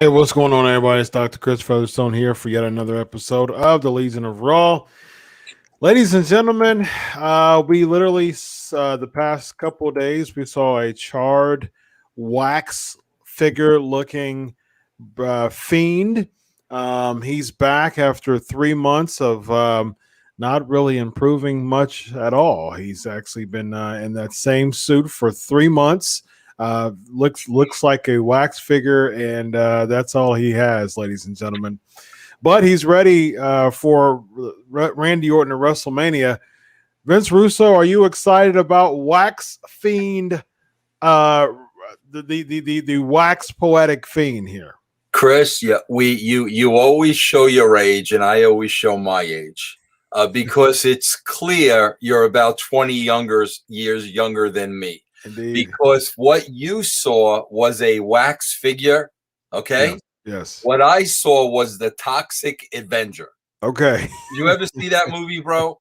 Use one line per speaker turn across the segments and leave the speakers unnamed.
Hey, what's going on, everybody? It's Dr. Chris Featherstone here for yet another episode of the Legion of Raw. Ladies and gentlemen, we literally, the past couple of days, we saw a charred wax figure looking Fiend. He's back after 3 months of not really improving much at all. He's actually been in that same suit for 3 months. Looks like a wax figure, and that's all he has, ladies and gentlemen. But he's ready for Randy Orton at WrestleMania. Vince Russo, are you excited about Wax Fiend? Uh, the wax poetic fiend here.
Chris, yeah, you always show your age, and I always show my age, because it's clear you're about 20 years younger than me.
Indeed.
Because what you saw was a wax figure, okay?
Yes. Yes.
What I saw was the Toxic Avenger.
Okay.
Did you ever see that movie, bro?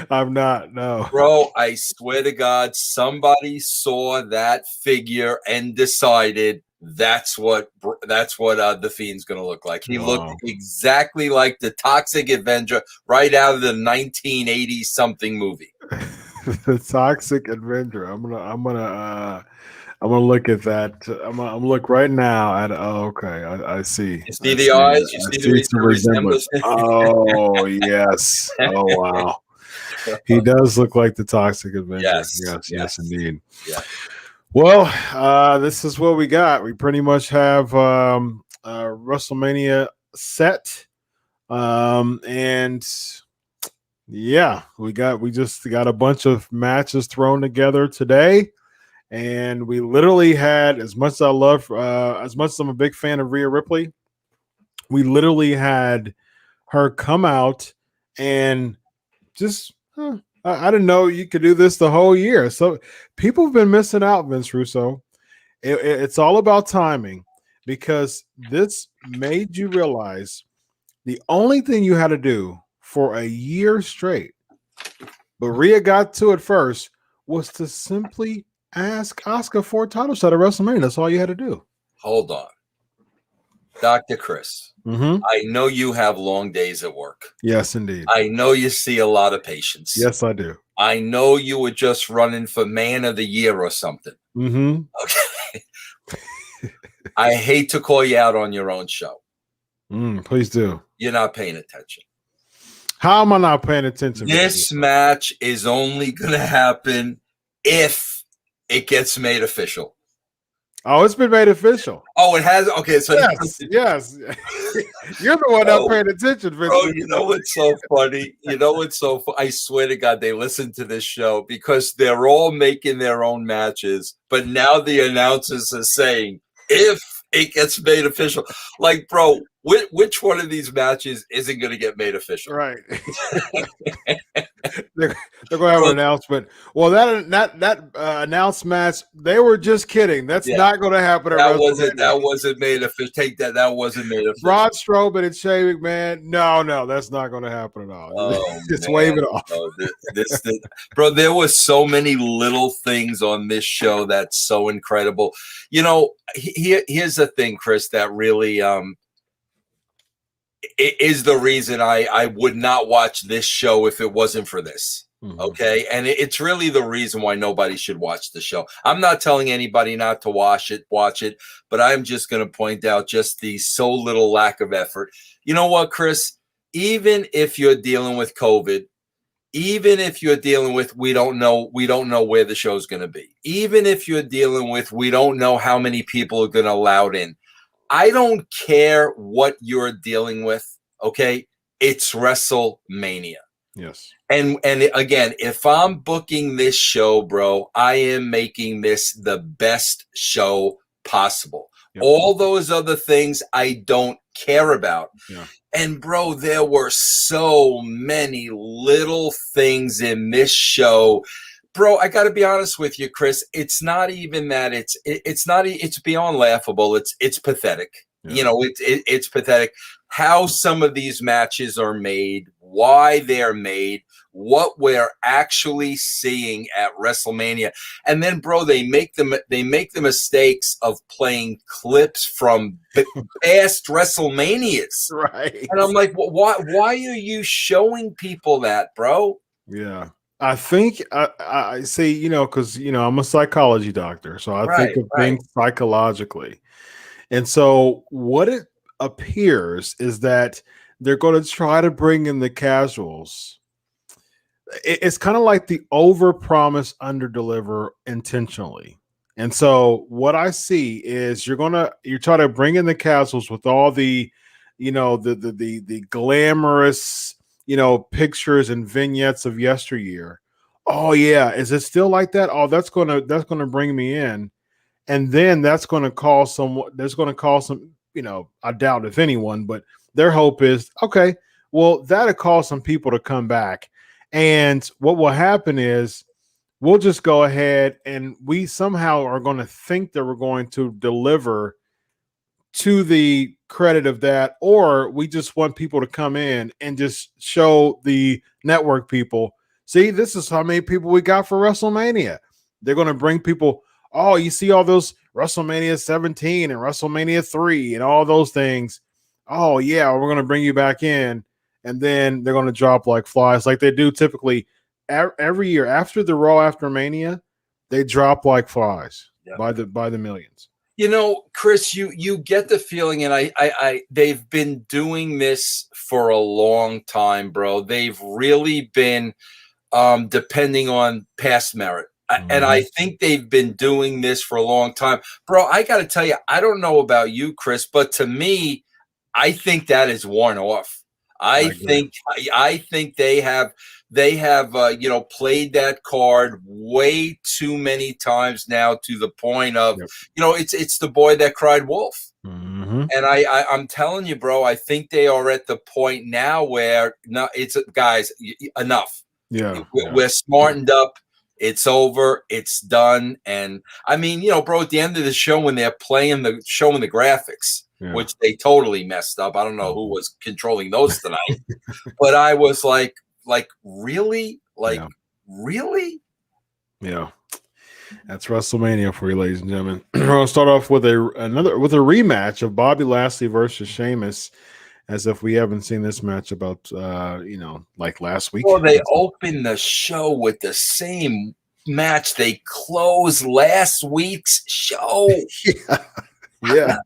I'm not. No.
Bro, I swear to God, somebody saw that figure and decided that's what the Fiend's going to look like. He looked exactly like the Toxic Avenger right out of the 1980 something movie.
The Toxic Avenger. I'm gonna look at that. I'm gonna look right now at. Oh, okay. I see.
You see the eyes. You see the resemblance.
Oh yes. Oh wow. He does look like the Toxic Avenger. Yes, indeed.
Yeah.
Well, this is what we got. We pretty much have WrestleMania set, and yeah, we just got a bunch of matches thrown together today, and we literally had, as much as as much as I'm a big fan of Rhea Ripley, we literally had her come out and just. I didn't know you could do this the whole year. So people have been missing out, Vince Russo. It's all about timing, because this made you realize the only thing you had to do for a year straight, but Rhea got to it first, was to simply ask Asuka for a title shot at WrestleMania. That's all you had to do.
Hold on. Dr. Chris, I know you have long days at work.
Yes, indeed.
I know you see a lot of patients.
Yes, I do.
I know you were just running for Man of the Year or something. Okay. I hate to call you out on your own show.
Please do.
You're not paying attention.
How am I not paying attention?
This match is only going to happen if it gets made official.
Oh, it's been made official.
Oh, it has? Okay, so
yes. You're the one not paying attention, Vince.
Bro, you know what's so funny? I swear to God, they listen to this show because they're all making their own matches, but now the announcers are saying, if it gets made official. Like, bro, which one of these matches isn't going to get made official?
Right. They're going to have an announcement. Well, that announced match, they were just kidding. That's not going to happen.
That wasn't made official. Take that. That wasn't made official.
Braun Strowman and Shane McMahon. No, that's not going to happen at all.
Oh,
just wave it off.
Oh, bro, there were so many little things on this show that's so incredible. You know, here's the thing, Chris, that really is the reason I would not watch this show if it wasn't for this. Okay. And it's really the reason why nobody should watch the show. I'm not telling anybody not to watch it, but I'm just going to point out just the so little lack of effort. You know what, Chris? Even if you're dealing with COVID, even if you're dealing with, we don't know where the show's going to be. Even if you're dealing with, we don't know how many people are going to allow it in. I don't care what you're dealing with, okay? It's WrestleMania.
Yes.
And again, if I'm booking this show, bro, I am making this the best show possible. Yep. All those other things I don't care about. Yeah. And, bro, there were so many little things in this show. Bro, I got to be honest with you, Chris. It's not even that. It's beyond laughable. It's pathetic. Yeah. You know, it's pathetic how some of these matches are made, why they're made, what we're actually seeing at WrestleMania. And then, bro, they make the mistakes of playing clips from past WrestleManias.
Right.
And I'm like, well, why are you showing people that, bro?
Yeah. I think I see, because I'm a psychology doctor, so I think of things psychologically. And so what it appears is that they're going to try to bring in the casuals. It's kind of like the over-promise, under-deliver intentionally. And so what I see is you're trying to bring in the casuals with all the, the glamorous, pictures and vignettes of yesteryear. Oh yeah, is it still like that? Oh, that's gonna bring me in, and then that's gonna cause some. There's gonna cause some. I doubt if anyone, but their hope is okay. Well, that'll cause some people to come back, and what will happen is we'll just go ahead and we somehow are going to think that we're going to deliver to the credit of that, or we just want people to come in and just show the network people, see, this is how many people we got for WrestleMania. They're going to bring people, oh, you see all those WrestleMania 17 and WrestleMania 3 and all those things. Oh, yeah, we're going to bring you back in. And then they're going to drop like flies, like they do typically every year after the Raw after Mania. They drop like flies by the millions.
Chris, you get the feeling, and I they've been doing this for a long time, bro. They've really been depending on past merit. And I think they've been doing this for a long time. Bro, I got to tell you, I don't know about you, Chris, but to me, I think that is worn off. I think they have played that card way too many times now, to the point of, it's the boy that cried wolf.
Mm-hmm.
And I'm telling you, bro, I think they are at the point now where it's guys, enough.
Yeah.
We're smartened up. It's over. It's done. And I mean, bro, at the end of the show, when they're showing the graphics, which they totally messed up. I don't know who was controlling those tonight, but I was like, really? Really?
Yeah. That's WrestleMania for you, ladies and gentlemen. We're going to start off with a rematch of Bobby Lashley versus Sheamus, as if we haven't seen this match about like last week.
Well, they opened the show with the same match they closed last week's show.
Yeah.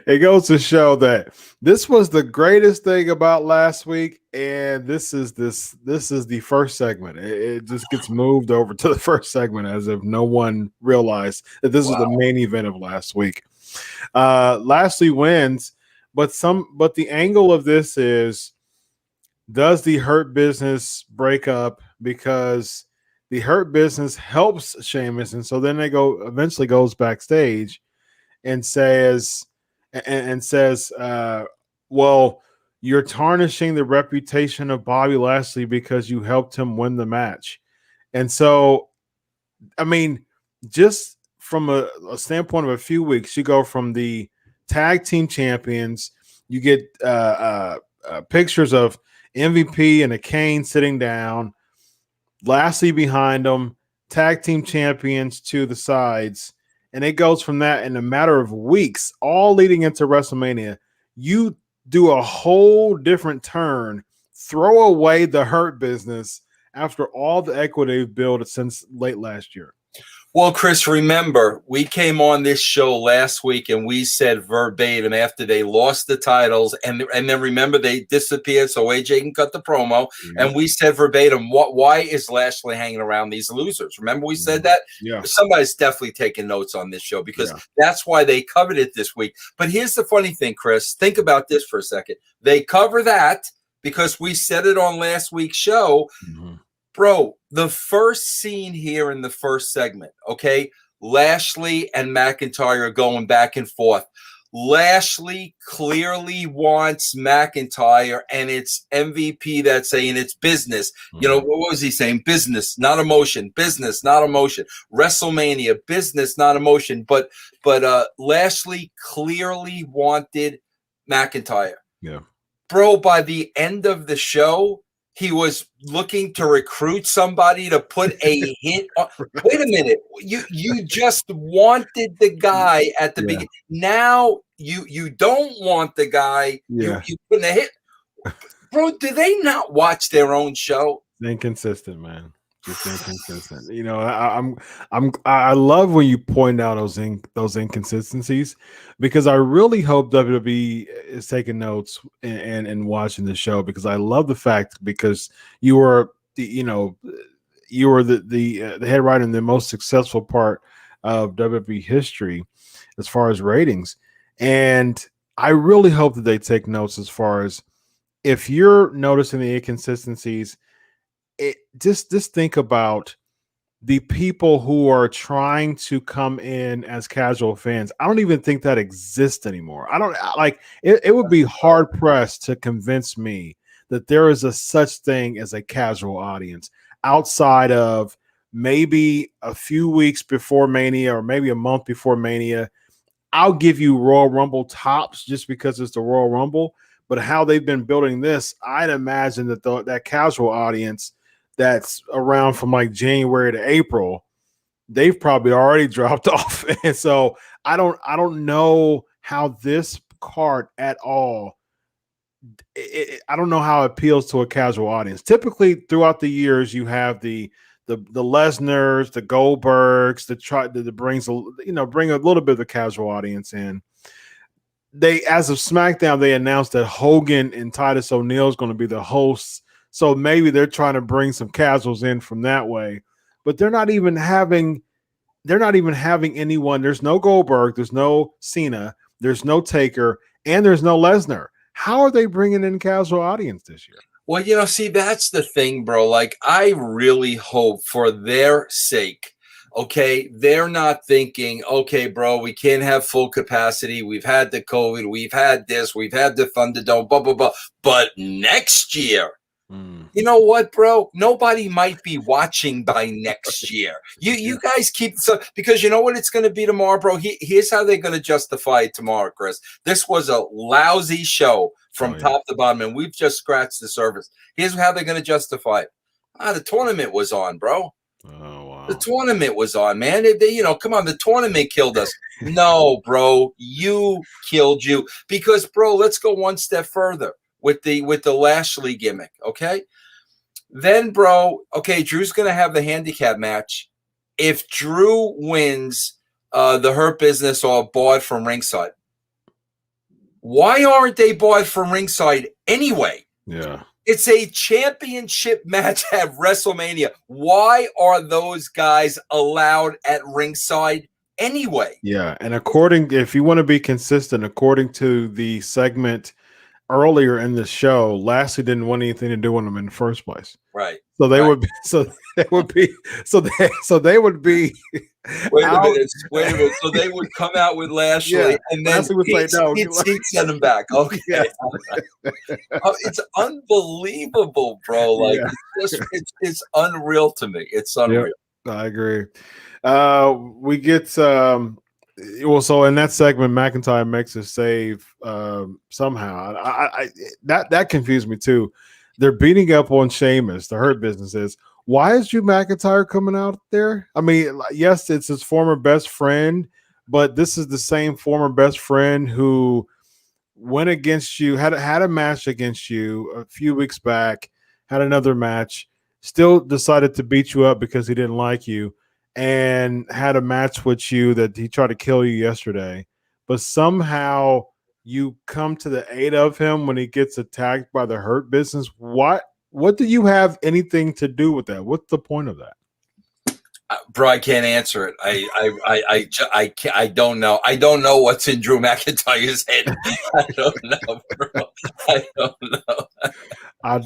It goes to show that this was the greatest thing about last week, and this is the first segment. It just gets moved over to the first segment as if no one realized that this was the main event of last week. Lashley wins, but the angle of this is, does the Hurt Business break up? Because the Hurt Business helps Sheamus, and so then eventually goes backstage and says, well, you're tarnishing the reputation of Bobby Lashley because you helped him win the match. And so, I mean, just from a standpoint of a few weeks, you go from the tag team champions, you get pictures of MVP and a cane sitting down, Lashley behind them, tag team champions to the sides. And it goes from that in a matter of weeks, all leading into WrestleMania. You do a whole different turn, throw away the Hurt Business after all the equity they've built since late last year.
Well, Chris, remember, we came on this show last week and we said verbatim after they lost the titles, and then remember they disappeared so AJ can cut the promo, and we said verbatim, why is Lashley hanging around these losers? Remember we said that?
Yeah.
Somebody's definitely taking notes on this show, because that's why they covered it this week. But here's the funny thing, Chris. Think about this for a second. They cover that because we said it on last week's show.
Mm-hmm.
Bro, the first scene here in the first segment, okay? Lashley and McIntyre are going back and forth. Lashley clearly wants McIntyre, and it's MVP that's saying it's business. You know, what was he saying? Business, not emotion. Business, not emotion. WrestleMania, business, not emotion. But Lashley clearly wanted McIntyre.
Yeah.
Bro, by the end of the show, he was looking to recruit somebody to put a hit on. Wait a minute. You just wanted the guy at the beginning. Now you don't want the guy.
Yeah.
You put a hit. Bro, do they not watch their own show?
Inconsistent, man. Just inconsistent. You know, I love when you point out those inconsistencies, because I really hope WWE is taking notes and watching the show, because I love the fact, because you were the head writer in the most successful part of WWE history as far as ratings, and I really hope that they take notes as far as, if you're noticing the inconsistencies, just think about the people who are trying to come in as casual fans. I don't even think that exists anymore. I don't like it. It would be hard pressed to convince me that there is a such thing as a casual audience outside of maybe a few weeks before Mania, or maybe a month before Mania. I'll give you Royal Rumble tops just because it's the Royal Rumble. But how they've been building this, I'd imagine that that casual audience that's around from like January to April, they've probably already dropped off. And so I don't know how this card at all, I don't know how it appeals to a casual audience. Typically throughout the years, you have the Lesnars, the Goldbergs, bring a little bit of the casual audience in. As of SmackDown, they announced that Hogan and Titus O'Neil is going to be the hosts. So maybe they're trying to bring some casuals in from that way, but they're not even having anyone. There's no Goldberg, there's no Cena, there's no Taker, and there's no Lesnar. How are they bringing in casual audience this year?
Well, see, that's the thing, bro. Like, I really hope for their sake. Okay, they're not thinking, okay, bro, we can't have full capacity. We've had the COVID, we've had this, we've had the Thunderdome, blah, blah, blah. But next year, you know what, bro? Nobody might be watching by next year. You guys because you know what it's going to be tomorrow, bro? Here's how they're going to justify it tomorrow, Chris. This was a lousy show from top to bottom, and we've just scratched the surface. Here's how they're going to justify it. The tournament was on, bro.
Oh, wow.
The tournament was on, man. Come on, the tournament killed us. No, bro, you killed you. Because, bro, let's go one step further with the Lashley gimmick, okay? Then, bro, okay, Drew's going to have the handicap match. If Drew wins, the Hurt Business are barred from ringside. Why aren't they barred from ringside anyway?
Yeah.
It's a championship match at WrestleMania. Why are those guys allowed at ringside anyway?
Yeah, and if you want to be consistent, according to the segment earlier in the show, Lashley didn't want anything to do with them in the first place.
Right.
So they would be.
Wait a minute. So they would come out with Lashley, and then
Lashley would say no.
He'd send him back. Okay. Yeah. It's unbelievable, bro. Like it's unreal to me. It's unreal.
Yep, I agree. We get so in that segment, McIntyre makes a save somehow. That confused me too. They're beating up on Sheamus. The Hurt Business is. Why is Drew McIntyre coming out there? I mean, yes, it's his former best friend, but this is the same former best friend who went against you, had a match against you a few weeks back, had another match, still decided to beat you up because he didn't like you, and had a match with you that he tried to kill you yesterday. But somehow you come to the aid of him when he gets attacked by the Hurt Business. What do you have anything to do with that? What's the point of that?
Bro, I can't answer it. I don't know. I don't know what's in Drew McIntyre's head. I don't know, bro. I don't know.
I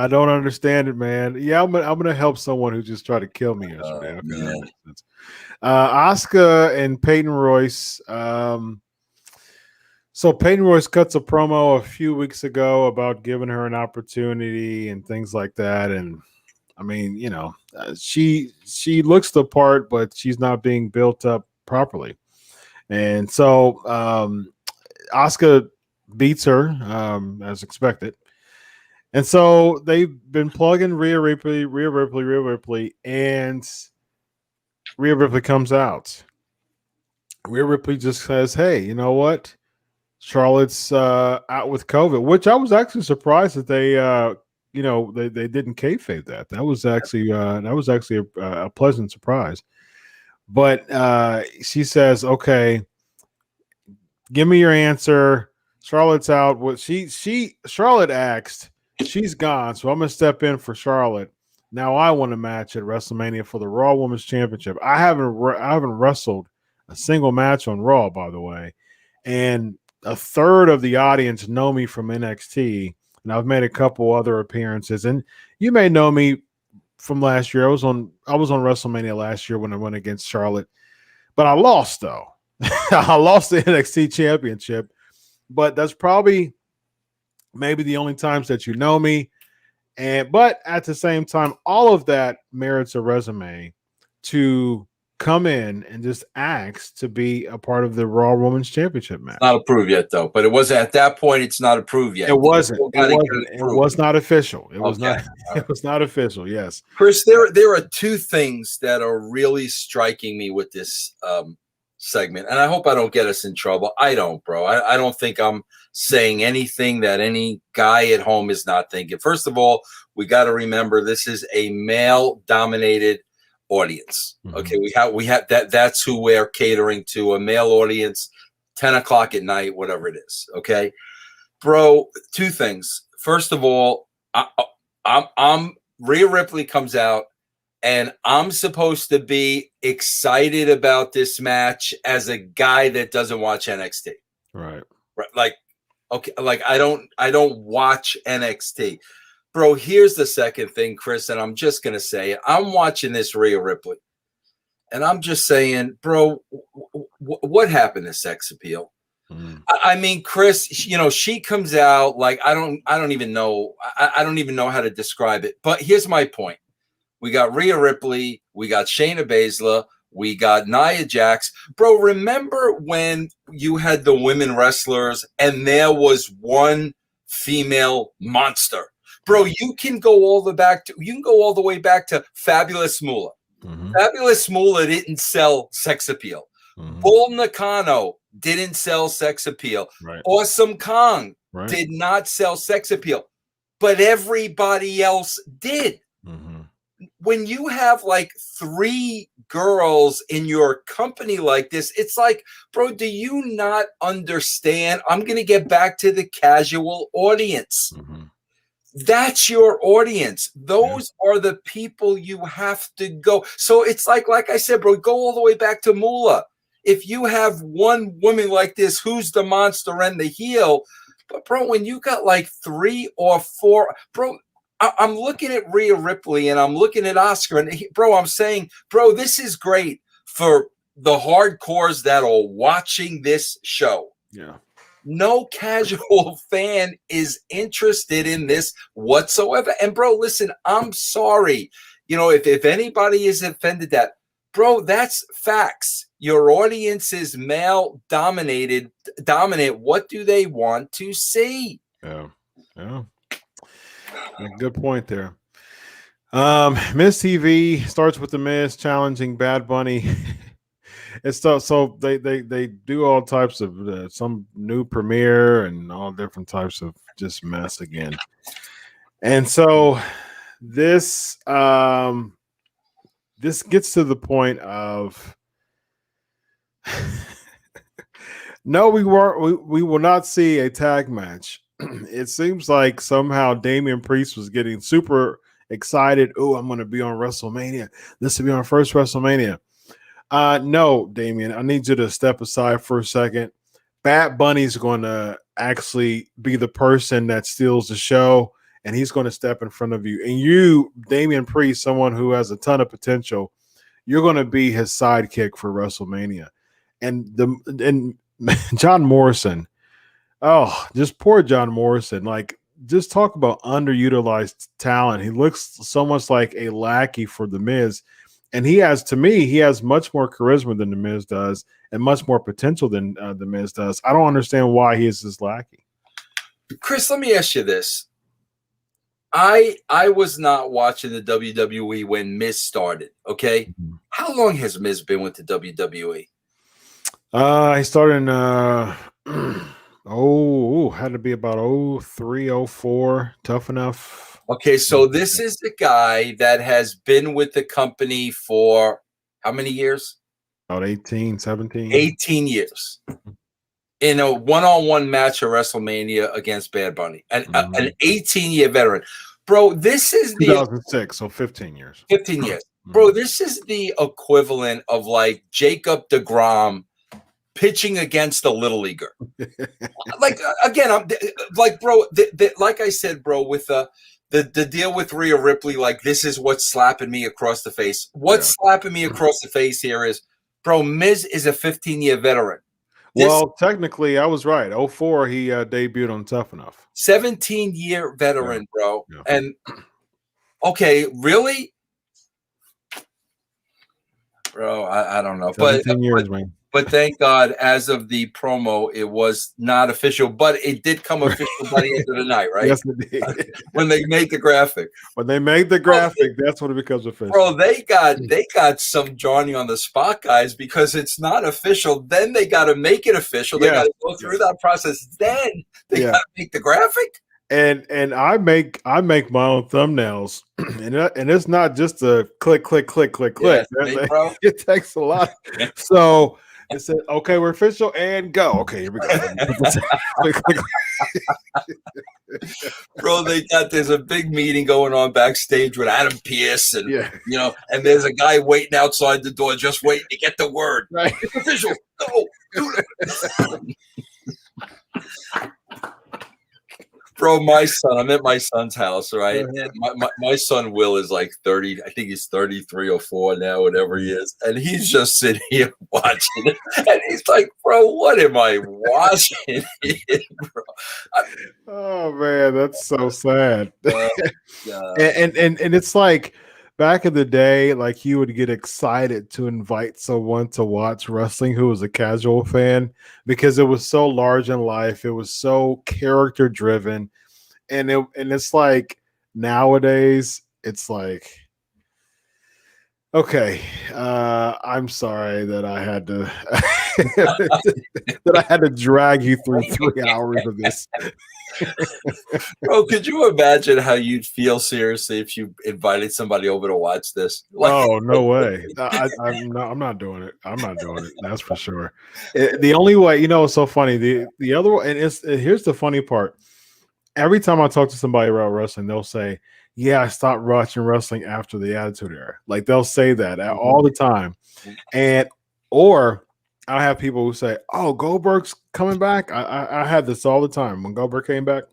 don't understand it, man. Yeah, I'm gonna help someone who just tried to kill me yesterday. Asuka and Peyton Royce. So Peyton Royce cuts a promo a few weeks ago about giving her an opportunity and things like that. And I mean, she looks the part, but she's not being built up properly. And so Asuka beats her as expected. And so they've been plugging Rhea Ripley, and Rhea Ripley comes out. Rhea Ripley just says, "Hey, you know what? Charlotte's out with COVID," which I was actually surprised that they, they didn't kayfabe that. That was actually a pleasant surprise. But she says, "Okay, give me your answer. Charlotte's out." What Charlotte asked, she's gone, so I'm gonna step in for Charlotte. Now I want a match at WrestleMania for the Raw Women's Championship. I haven't wrestled a single match on Raw, by the way, and a third of the audience know me from NXT, and I've made a couple other appearances. And you may know me from last year. I was on WrestleMania last year when I went against Charlotte, but I lost though. I lost the NXT championship, but that's probably maybe the only times that you know me. But at the same time, all of that merits a resume to come in and just ask to be a part of the Raw Women's Championship match.
It's not approved yet, though. But it was at that point. It's not approved yet.
It wasn't. It was not official. It was not. It was not official. Yes,
Chris. There are two things that are really striking me with this segment, and I hope I don't get us in trouble. I don't, bro. I don't think I'm saying anything that any guy at home is not thinking. First of all, we got to remember this is a male-dominated audience. Okay, we have that's who we're catering to, a male audience, 10 o'clock at night, whatever it is. Okay, bro. Two things. First of all, I'm Rhea Ripley comes out, and I'm supposed to be excited about this match as a guy that doesn't watch NXT.
Right.
Like, okay, like I don't watch NXT. Bro, here's the second thing, Chris, and I'm just going to say it. I'm watching this Rhea Ripley, and I'm just saying, bro, what happened to sex appeal? I mean, Chris, she comes out like I don't even know. I don't even know how to describe it. But here's my point. We got Rhea Ripley. We got Shayna Baszler. We got Nia Jax. Bro, remember when you had the women wrestlers and there was one female monster? Bro, you can go all the way back to Fabulous Moolah. Fabulous Moolah didn't sell sex appeal. Bull Nakano didn't sell sex appeal.
Right.
Awesome Kong did not sell sex appeal. But everybody else did. When you have like 3 girls in your company like this, it's like, bro, do you not understand? I'm going to get back to the casual audience. That's your audience. Those are the people you have to go. So it's like I said, bro, go all the way back to Moolah. If you have one woman like this, who's the monster and the heel? But bro, when you got like 3 or 4, bro, I'm looking at Rhea Ripley and I'm looking at Oscar, and bro, I'm saying, bro, this is great for the hardcores that are watching this show.
Yeah.
No casual fan is interested in this whatsoever. And bro, listen, I'm sorry. If anybody is offended that, bro, that's facts. Your audience is male dominant. What do they want to see?
Yeah. Good point there. Miz TV starts with the Miz challenging Bad Bunny. It's so they do all types of some new premiere and all different types of just mess again. And so this gets to the point of no, we will not see a tag match. It seems like somehow Damian Priest was getting super excited. Oh, I'm going to be on WrestleMania. This will be our first WrestleMania. No, Damian, I need you to step aside for a second. Bad Bunny's going to actually be the person that steals the show, and he's going to step in front of you. And you, Damian Priest, someone who has a ton of potential, you're going to be his sidekick for WrestleMania. And John Morrison. Oh, just poor John Morrison. Like, just talk about underutilized talent. He looks so much like a lackey for The Miz. And he has much more charisma than The Miz does and much more potential than The Miz does. I don't understand why he is this lackey.
Chris, let me ask you this. I was not watching the WWE when Miz started. Okay,
Mm-hmm.
how long has Miz been with the WWE?
He started in had to be about 03, 04. Tough Enough.
Okay, so this is the guy that has been with the company for how many years?
About 18, 17.
18 years. In a one-on-one match at WrestleMania against Bad Bunny. An 18-year veteran. Bro, this is the
2006, so 15 years.
15 years. Bro, this is the equivalent of like Jacob deGrom pitching against a little leaguer. Like again, I'm like, bro, like I said, bro, with the deal with Rhea Ripley, like this is what's slapping me across the face. What's slapping me across the face here is, bro, Miz is a 15-year veteran.
Well, technically, I was right. 04, he debuted on Tough Enough.
17-year veteran, bro. Yeah. And okay, really, bro? I don't know,
17 years, man.
But thank God, as of the promo, it was not official, but it did come official by the end of the night, right?
Yes, it did.
When they made the graphic.
When they made the graphic, that's when it becomes official.
Bro, they got some Johnny on the spot guys because it's not official. Then they got to make it official. They got to go through that process. Then they got to make the graphic.
And I make my own thumbnails, and it's not just a click.
Yes, bro.
It takes a lot. So it said, "Okay, we're official and go." Okay, here we go.
Bro, there's a big meeting going on backstage with Adam Pearce, and and there's a guy waiting outside the door, just waiting to get the word.
Right,
it's official. Go, do it. Bro, my son, I'm at my son's house, right? And my son Will is like 30, I think he's 33 or 4 now, whatever he is. And he's just sitting here watching it. And he's like, bro, what am I watching here, bro?
Oh man, that's so sad. And it's like back in the day, like you would get excited to invite someone to watch wrestling who was a casual fan because it was so large in life. It was so character driven. And it's like nowadays, it's like, okay, I'm sorry that I had to drag you through 3 hours of this.
Bro, could you imagine how you'd feel seriously if you invited somebody over to watch this?
Oh, no way. I'm not doing it. I'm not doing it. That's for sure. The only way, it's so funny. The other one, and here's the funny part. Every time I talk to somebody about wrestling, they'll say, "Yeah, I stopped watching wrestling after the Attitude Era." Like they'll say that all the time, or I have people who say, "Oh, Goldberg's coming back." I had this all the time when Goldberg came back.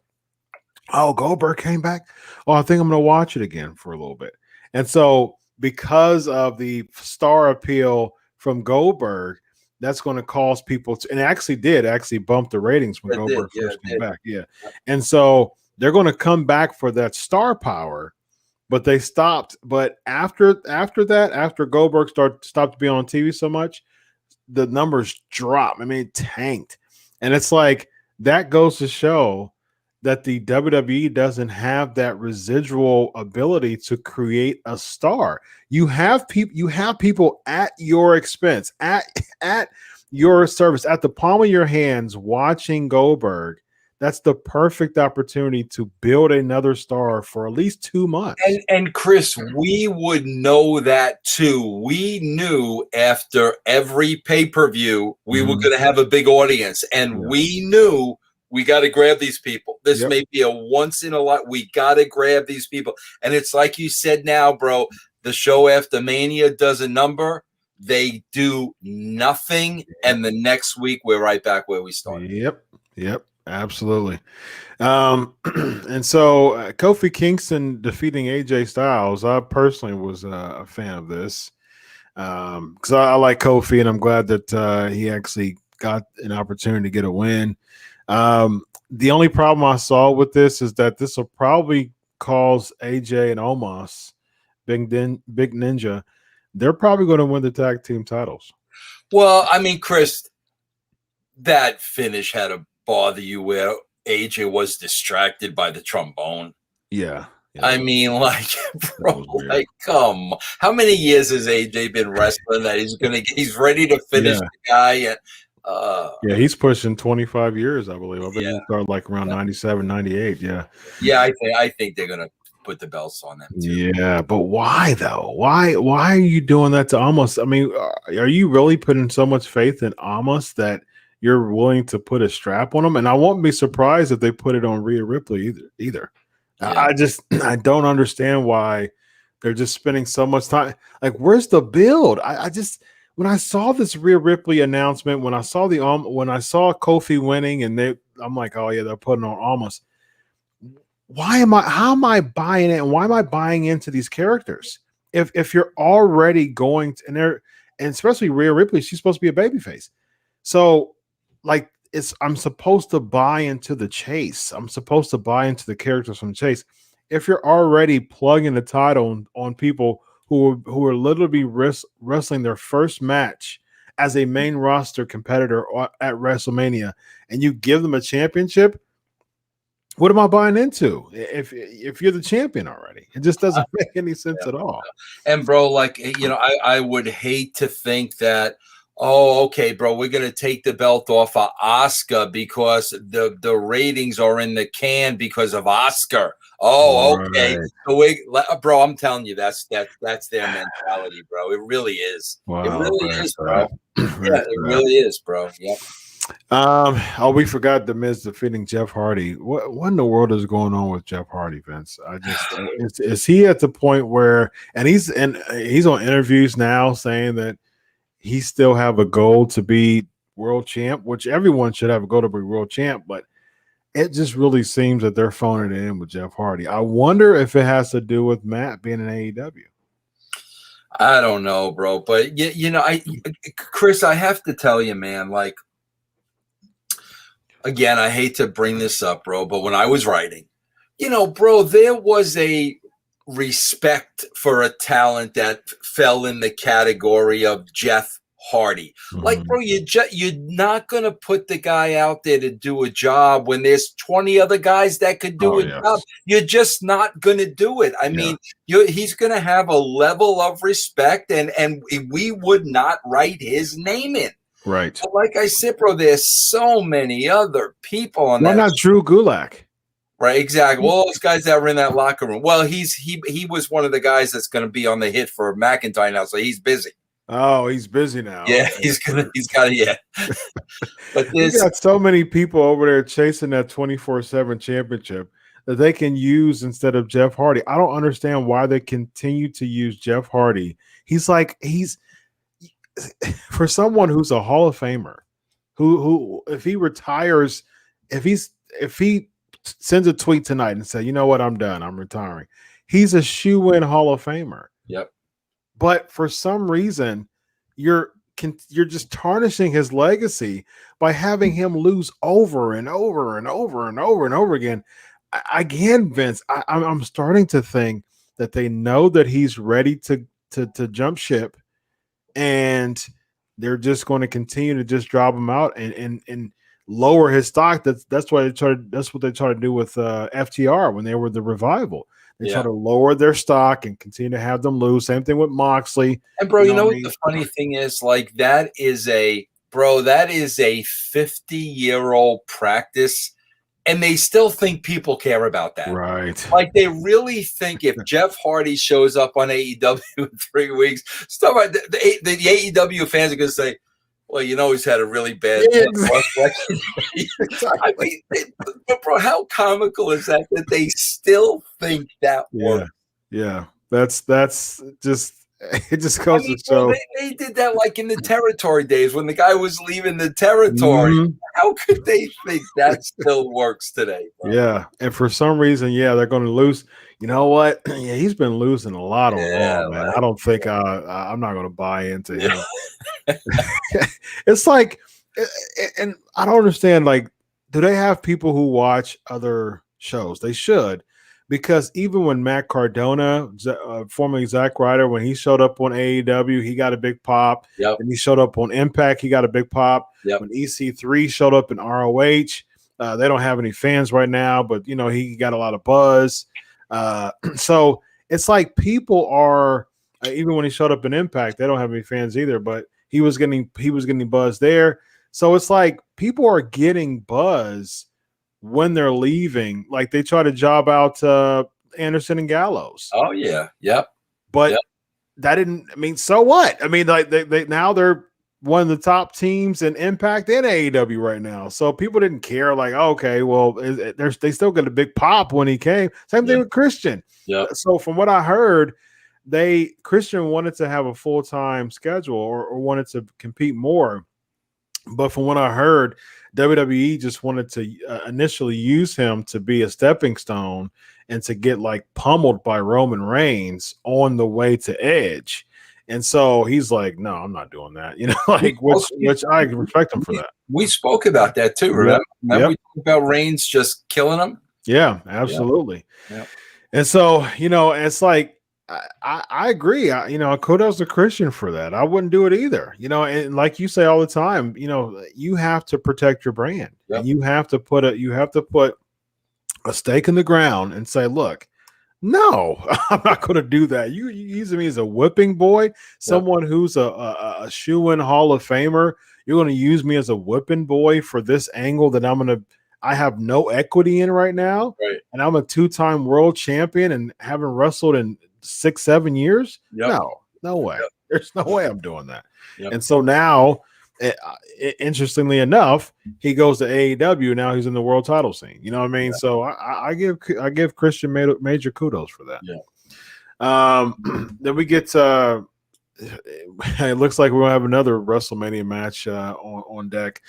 Oh, Goldberg came back. Oh, I think I'm going to watch it again for a little bit. And so, because of the star appeal from Goldberg, that's going to cause people to, and it actually bump the ratings when Goldberg first came back. Yeah. And so they're going to come back for that star power, but they stopped. But after that, after Goldberg stopped to be on TV so much, the numbers drop. I mean, it tanked. And it's like that goes to show that the WWE doesn't have that residual ability to create a star. You have people at your expense, at your service, at the palm of your hands watching Goldberg. That's the perfect opportunity to build another star for at least 2 months.
And Chris, we would know that too. We knew after every pay-per-view we were going to have a big audience, and we knew we got to grab these people. This may be a once in a lot. We got to grab these people. And it's like you said now, bro, the show after Mania does a number. They do nothing. And the next week, we're right back where we started.
Yep. Absolutely. And so Kofi Kingston defeating AJ Styles. I personally was a fan of this because I like Kofi, and I'm glad that he actually got an opportunity to get a win. The only problem I saw with this is that this will probably cause AJ and Omos, Big Ninja, they're probably going to win the tag team titles.
Well, I mean, Chris, that finish had to bother you where AJ was distracted by the trombone.
Yeah.
I mean, like, bro, like, how many years has AJ been wrestling that he's ready to finish the guy? And,
yeah, he's pushing 25 years, I believe. I think he started like around 97, 98. Yeah.
Yeah, I think they're gonna put the belts on them too.
Yeah, but why though? Why are you doing that to Amos? I mean, are you really putting so much faith in Amos that you're willing to put a strap on him? And I won't be surprised if they put it on Rhea Ripley either. Yeah. I don't understand why they're just spending so much time. Like, where's the build? I just, when I saw this Rhea Ripley announcement, when I saw Kofi winning, and I'm like, oh yeah, they're putting on Amos. How am I buying it, and why am I buying into these characters? If you're already going to, and especially Rhea Ripley, she's supposed to be a babyface. So like, I'm supposed to buy into the chase. I'm supposed to buy into the characters from Chase. If you're already plugging the title on people who are literally wrestling their first match as a main roster competitor at WrestleMania, and you give them a championship, what am I buying into? If you're the champion already, it just doesn't make any sense at all.
And bro, like, you know, I would hate to think that, oh, okay, bro, we're gonna take the belt off of Oscar because the ratings are in the can because of Oscar. Oh, okay. Right. So bro, I'm telling you, that's their mentality, bro. It really is. Wow, it really is, bro. Yeah, it really is, bro. Yep.
We forgot the Miz defeating Jeff Hardy. What in the world is going on with Jeff Hardy, Vince? Is he at the point where, and he's on interviews now saying that he still have a goal to be world champ, which everyone should have a goal to be world champ, but it just really seems that they're phoning it in with Jeff Hardy. I wonder if it has to do with Matt being in AEW.
I don't know, bro, but you know, Chris, I have to tell you, man, like, again, I hate to bring this up, bro, but when I was writing, you know, bro, there was a respect for a talent that fell in the category of Jeff Hardy. Like, bro, you're not going to put the guy out there to do a job when there's 20 other guys that could do a job. You're just not going to do it. I mean, he's going to have a level of respect, and we would not write his name in.
Right.
But like I said, bro, there's so many other people on that.
Why not Drew Gulak?
Right, exactly. Well, those guys that were in that locker room. Well, he was one of the guys that's going to be on the hit for McIntyre now, so he's busy.
Oh, he's busy now.
Yeah, he's got it. But
he's got so many people over there chasing that 24/7 championship that they can use instead of Jeff Hardy. I don't understand why they continue to use Jeff Hardy. He's for someone who's a Hall of Famer, who if he retires, if he sends a tweet tonight and say, you know what, I'm done, I'm retiring, he's a shoe-in Hall of Famer.
Yep.
But for some reason, you're just tarnishing his legacy by having him lose over and over and over and over and over again. Again, Vince, I'm starting to think that they know that he's ready to jump ship, and they're just going to continue to just drop him out and lower his stock. That's what they try to do with FTR when they were the Revival. They try to lower their stock and continue to have them lose. Same thing with Moxley.
And bro, you know what the funny thing is? Like, that is a 50-year-old practice, and they still think people care about that.
Right.
Like, they really think if Jeff Hardy shows up on AEW in 3 weeks, stuff like the AEW fans are going to say, well, you know, he's had a really bad record. I mean, but bro, how comical is that they still think that works?
Yeah. That's just, it just goes to show.
They did that like in the territory days when the guy was leaving the territory. Mm-hmm. How could they think that still works today, bro?
Yeah. And for some reason, they're going to lose. You know what? Yeah, he's been losing a lot of Raw, man. I don't think I'm not going to buy into him. It's like, and I don't understand, like, do they have people who watch other shows? They should, because even when Matt Cardona, formerly Zack Ryder, when he showed up on AEW, he got a big pop.
Yep.
And he showed up on Impact, he got a big pop.
Yep.
When EC3 showed up in ROH, they don't have any fans right now, but, you know, he got a lot of buzz. So it's like people are even when he showed up in Impact, they don't have any fans either. But he was getting buzz there. So it's like people are getting buzz when they're leaving. Like they try to job out Anderson and Gallows.
Oh yeah, yep.
But that didn't. I mean, so what? I mean, like they now they're one of the top teams in Impact and AEW right now. So people didn't care. Like, okay, well, they still got a big pop when he came. Same thing with Christian.
Yeah.
So from what I heard, Christian wanted to have a full-time schedule or wanted to compete more. But from what I heard, WWE just wanted to initially use him to be a stepping stone and to get like pummeled by Roman Reigns on the way to Edge. And so he's like, no, I'm not doing that. You know, like which I respect him for that.
We spoke about that too. Remember we talked about Reigns just killing him?
Yeah, absolutely.
Yeah.
And so, you know, it's like I agree. Kudos to Christian for that. I wouldn't do it either. You know, and like you say all the time, you know, you have to protect your brand.
Yep.
And you have to put a stake in the ground and say, look, no, I'm not going to do that. You using me as a whipping boy, someone who's a shoe-in Hall of Famer. You're going to use me as a whipping boy for this angle that I have no equity in right now.
Right.
And I'm a 2-time world champion and haven't wrestled in 6-7 years.
Yep.
No way.
Yep.
There's no way I'm doing that.
Yep.
And so now, interestingly enough, he goes to AEW. Now he's in the world title scene. You know what I mean? Yeah. So I give Christian major kudos for that.
Yeah.
Then we get it looks like we'll have another WrestleMania match on deck.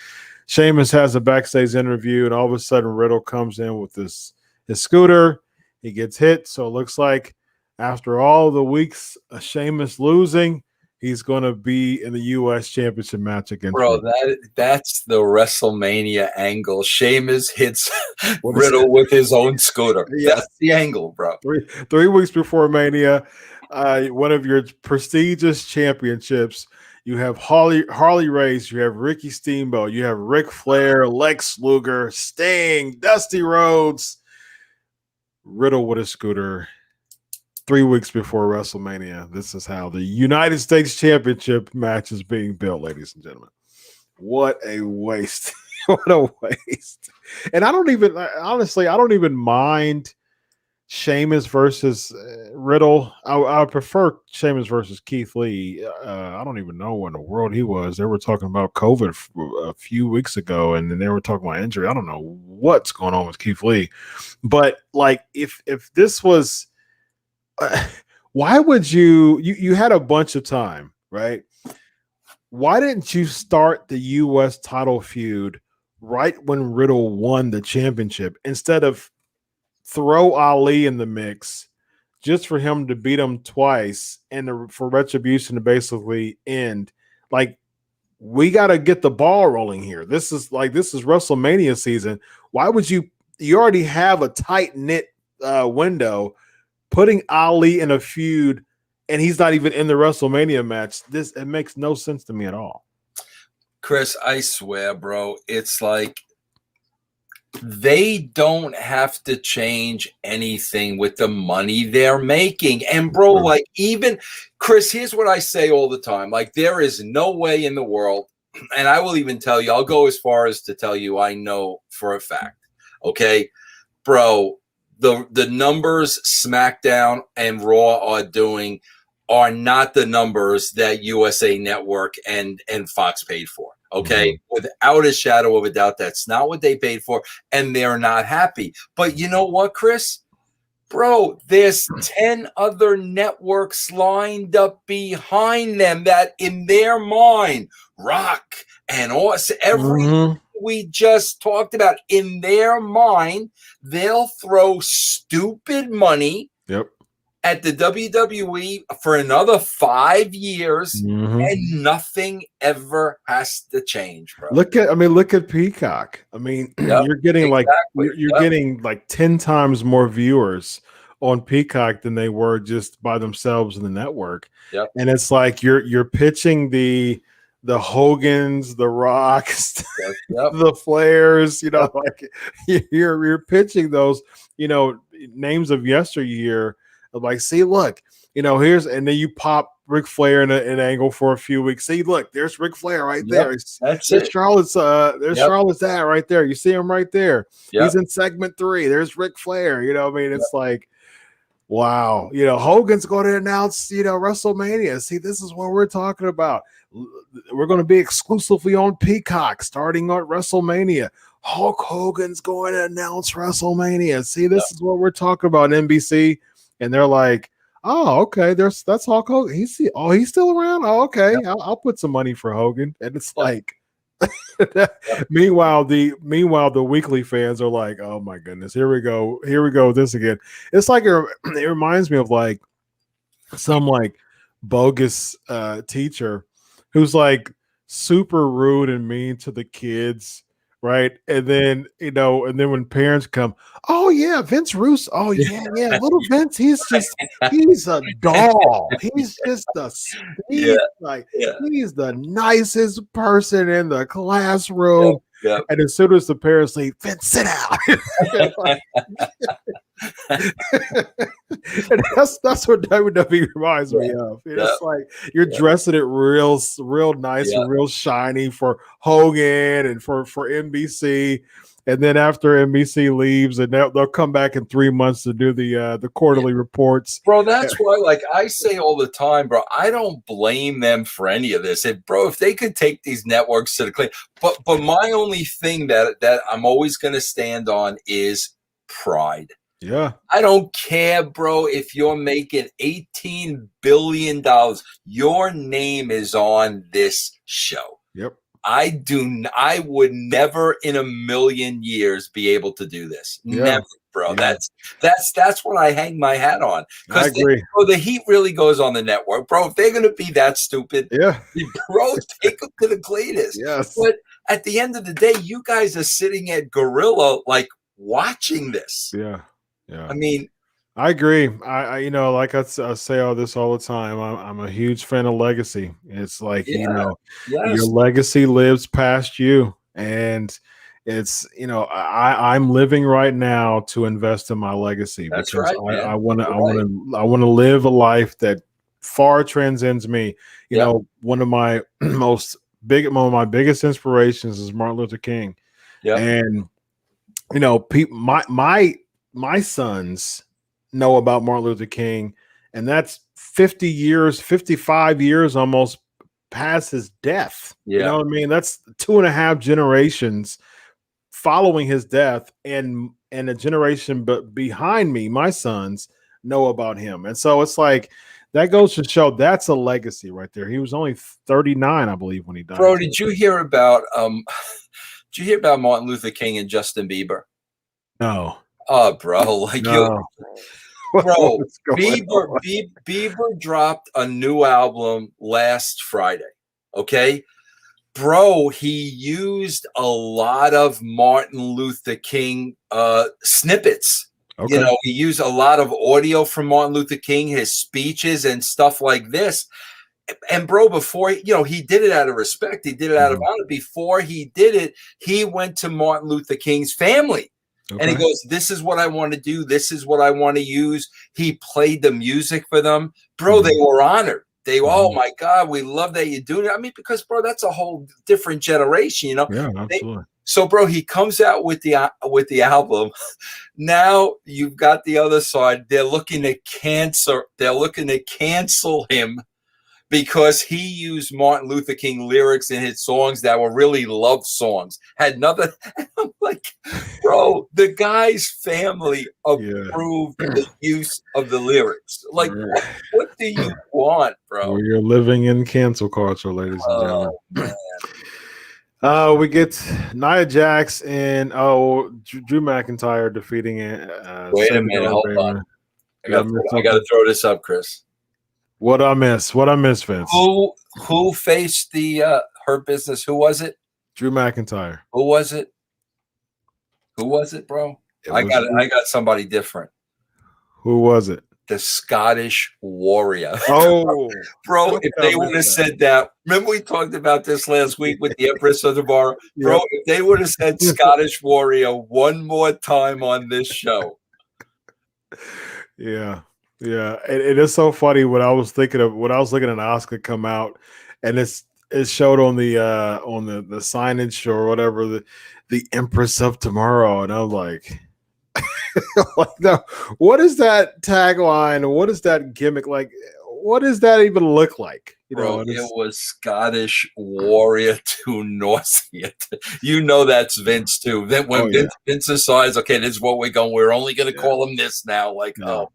Sheamus has a backstage interview, and all of a sudden Riddle comes in with his scooter. He gets hit, so it looks like after all the weeks of Sheamus losing, he's going to be in the U.S. Championship match against
Riddle. That's the WrestleMania angle. Sheamus hits Riddle with his own scooter. Yeah. That's the angle, bro.
3 weeks before Mania, one of your prestigious championships. You have Harley Race, you have Ricky Steamboat, you have Ric Flair, Lex Luger, Sting, Dusty Rhodes, Riddle with a scooter. 3 weeks before WrestleMania. This is how the United States Championship match is being built, ladies and gentlemen. What a waste. What a waste. And I don't even mind Sheamus versus Riddle. I prefer Sheamus versus Keith Lee. I don't even know when in the world he was. They were talking about COVID a few weeks ago, and then they were talking about injury. I don't know what's going on with Keith Lee. But like if this was why would you had a bunch of time, right? Why didn't you start the U.S. title feud right when Riddle won the championship instead of throw Ali in the mix just for him to beat him twice and for Retribution to basically end? Like, we got to get the ball rolling here. This is WrestleMania season. Why would you already have a tight-knit window putting Ali in a feud and he's not even in the WrestleMania match? It makes no sense to me at all.
Chris, I swear, bro, it's like they don't have to change anything with the money they're making. And bro, like even Chris, here's what I say all the time. Like there is no way in the world, and I will even tell you, I'll go as far as to tell you I know for a fact. Okay, bro, the numbers SmackDown and Raw are doing are not the numbers that USA Network and Fox paid for. Okay, without a shadow of a doubt, that's not what they paid for, and they're not happy. But you know what, Chris? Bro, there's 10 other networks lined up behind them that in their mind, Rock and us, everything we just talked about, in their mind, they'll throw stupid money at the WWE for another 5 years, and nothing ever has to change, bro.
Look at Peacock. I mean, you're getting getting like 10 times more viewers on Peacock than they were just by themselves in the network. And it's like you're pitching the Hogans, the Rocks, the Flairs, you know, like you're pitching those, you know, names of yesteryear. Of like, see, look, here's, and then you pop Ric Flair in an angle for a few weeks. See, look, there's Ric Flair right there.
That's
there's
it.
Charlotte's Charlotte's that right there. You see him right there. He's in segment 3. There's Ric Flair. It's like, wow. Hogan's going to announce, WrestleMania. See, this is what we're talking about. We're going to be exclusively on Peacock starting at WrestleMania. Hulk Hogan's going to announce WrestleMania. See, this is what we're talking about, NBC. And they're like, oh, okay, that's Hulk Hogan. He's still around? Oh, okay. I'll put some money for Hogan. And it's like, meanwhile, the weekly fans are like, oh my goodness, here we go with this again. It's like it reminds me of like some like bogus teacher who's like super rude and mean to the kids. Right. And then, when parents come, oh yeah, Vince Russo. Oh yeah. Little Vince, he's a doll. He's just he's the nicest person in the classroom.
Yeah.
And as soon as the parents leave, Vince, sit down. And that's what WWE reminds me of. It's like you're dressing it real nice and real shiny for Hogan and for NBC, and then after NBC leaves, and they'll come back in 3 months to do the quarterly reports.
Bro, that's why, like I say all the time, bro, I don't blame them for any of this. If they could take these networks to the clean, but my only thing that I'm always going to stand on is pride.
Yeah.
I don't care, bro, if you're making $18 billion. Your name is on this show.
Yep.
I would never in a million years be able to do this. Yeah. Never, bro. Yeah. That's what I hang my hat on.
I agree.
The heat really goes on the network, bro. If they're going to be that stupid, bro, take them to the cleanest.
Yes.
But at the end of the day, you guys are sitting at Gorilla, like, watching this.
Yeah. Yeah,
I mean,
I agree. I like I say all this all the time. I'm a huge fan of legacy. It's like your legacy lives past you, and it's I'm living right now to invest in my legacy.
That's
because
right.
I want to live a life that far transcends me. One of my biggest inspirations is Martin Luther King.
Yeah,
and my sons know about Martin Luther King, and that's 55 years almost past his death.
Yeah.
You know what I mean? That's 2.5 generations following his death, and a generation but behind me, my sons know about him. And so it's like that goes to show that's a legacy right there. He was only 39, I believe, when he died.
Bro, did you hear about Martin Luther King and Justin Bieber?
No.
Oh, bro, bro, Bieber dropped a new album last Friday. Okay, bro, he used a lot of Martin Luther King snippets. Okay. He used a lot of audio from Martin Luther King, his speeches and stuff like this. And bro, before he did it out of respect, he did it out of honor. Before he did it, he went to Martin Luther King's family. Okay. And he goes, this is what I want to do. This is what I want to use. He played the music for them. Bro, they were honored. Oh, my God, we love that you're doing it. I mean, because, bro, that's a whole different generation,
Yeah, absolutely.
So, bro, he comes out with the album. Now you've got the other side. They're looking to cancel him because he used Martin Luther King lyrics in his songs that were really love songs. Had nothing. I'm like, bro, the guy's family approved the use of the lyrics. Like, what do you want, bro?
Well, you're living in cancel culture, ladies and gentlemen.
Man.
We get Nia Jax and Drew McIntyre defeating it.
Wait a minute, hold on. I got to throw this up, Chris.
What I miss, Vince?
Who faced the Hurt Business? Who was it?
Drew McIntyre.
Who was it, bro? I got somebody different.
Who was it?
The Scottish Warrior.
Oh,
bro! If they would have said that, remember we talked about this last week with the Empress of the Bar, bro. If they would have said Scottish Warrior one more time on this show,
Yeah, yeah. It is so funny when I was thinking of when I was looking at Oscar come out, and it showed on the signage or whatever the Empress of Tomorrow, and I was like, like no, what is that tagline? What is that gimmick like? What does that even look like? You
Bro,
know, and
it
it's
was Scottish Warrior to nausea. You know that's Vince too. Then
oh
when
yeah,
Vince decides, okay, this is what we're going. We're only going to
yeah,
call him this now. Like,
yeah.
oh my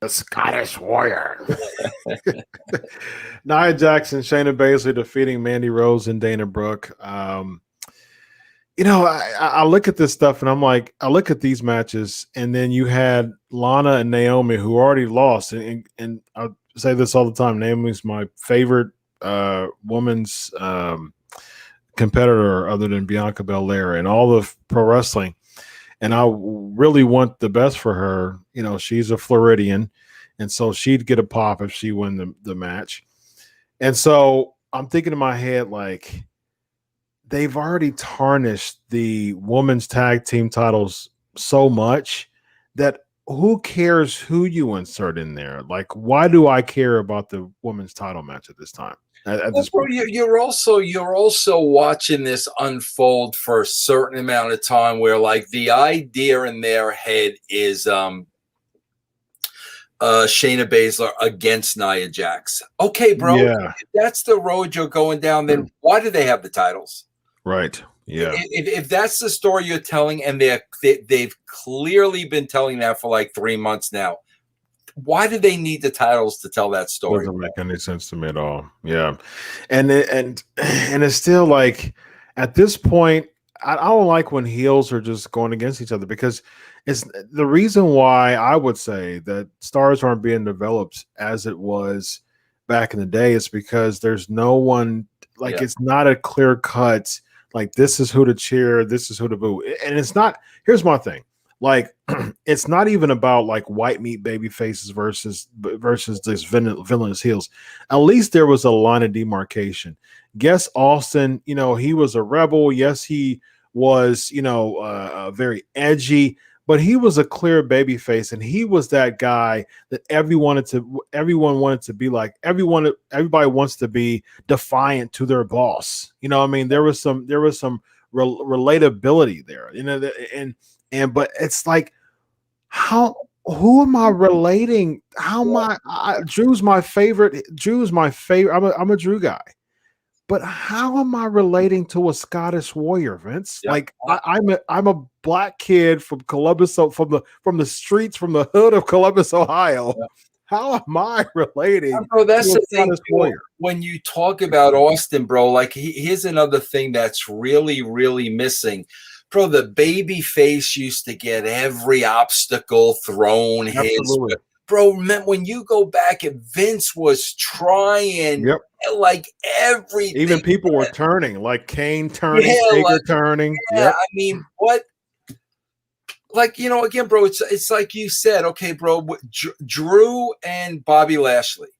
The Scottish Warrior.
god.
Nia Jackson, Shayna Baszler defeating Mandy Rose and Dana Brooke. You know, I look at this stuff and I'm like, I look at these matches, and then you had Lana and Naomi who already lost, and I say this all the time. Naomi's my favorite woman's competitor other than Bianca Belair and all of pro wrestling, and I really want the best for her. You know, she's a Floridian, and so she'd get a pop if she win the match. And so I'm thinking in my head like, they've already tarnished the women's tag team titles so much that who cares who you insert in there? Like, why do I care about the women's title match at this time? At
Well,
this
bro,
point,
you're also watching this unfold for a certain amount of time, where like the idea in their head is Shayna Baszler against Nia Jax. Okay, bro,
yeah,
if that's the road you're going down, then why do they have the titles?
right, yeah,
If that's the story you're telling, and they've clearly been telling that for like 3 months now, why do they need the titles to tell that story?
doesn't make any sense to me at all. Yeah, and it's still like at this point, I don't like when heels are just going against each other, because it's the reason why I would say that stars aren't being developed as it was back in the day is because there's no one, like,
Yeah,
it's not a clear cut, like, this is who to cheer, this is who to boo. And it's not, here's my thing. Like, it's not even about like white meat baby faces versus this villainous heels. At least there was a line of demarcation. Guess Austin, you know, he was a rebel. Yes, he was, you know, very edgy, but he was a clear baby face, and he was that guy that everyone wanted to be like. Everybody wants to be defiant to their boss. You know, I mean, there was some relatability there. You know, and but it's like, how who am I relating? How am Drew's my favorite. Drew's my favorite. I'm a Drew guy. But how am I relating to a Scottish warrior, Vince?
yeah.
Like, I'm a black kid from Columbus, from the streets, from the hood of Columbus, Ohio.
Yeah.
How am I relating
Bro,
to
that's
a
the thing
Scottish
too,
warrior?
when you talk about Austin, bro. Like here's another thing that's really, really missing, bro. The baby face used to get every obstacle thrown his way.
Absolutely.
Bro. When you go back, and Vince was trying
Yep.
like everything.
Even people were turning, like Kane turning,
Yeah,
Taker
like
turning.
yeah.
Yep.
I mean, what? Like, again, bro. It's like you said. Okay, bro. Drew and Bobby Lashley.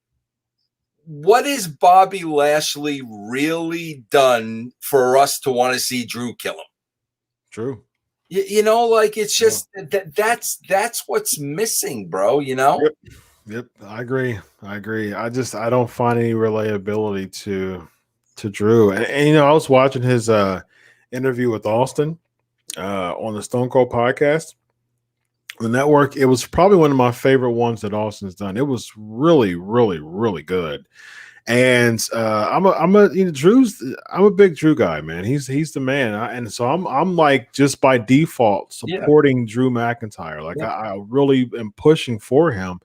What has Bobby Lashley really done for us to want to see Drew kill him?
True.
Like it's just that's what's missing, bro.
Yep. Yep. I agree. I don't find any relatability to Drew. And you know, I was watching his interview with Austin on the Stone Cold podcast, the network. It was probably one of my favorite ones that Austin's done. It was really, really, really good. And I'm a big Drew guy, man. He's the man, and so I'm like, just by default
Yeah,
supporting Drew McIntyre. Like,
yeah,
I really am pushing for him,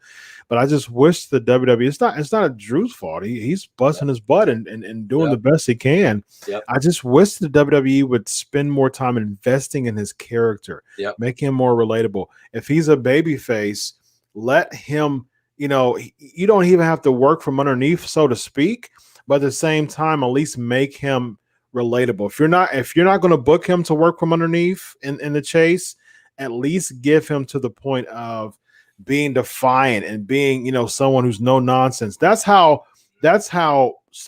but I just wish the WWE. It's not Drew's fault. He's busting his butt and doing
yeah,
the best he can.
yeah,
I just wish the WWE would spend more time investing in his character,
yeah,
make him more relatable. If he's a babyface, let him. You know, you don't even have to work from underneath, so to speak, but at the same time, at least make him relatable. If you're not going to book him to work from underneath in the chase, at least give him to the point of being defiant and being, someone who's no nonsense. That's how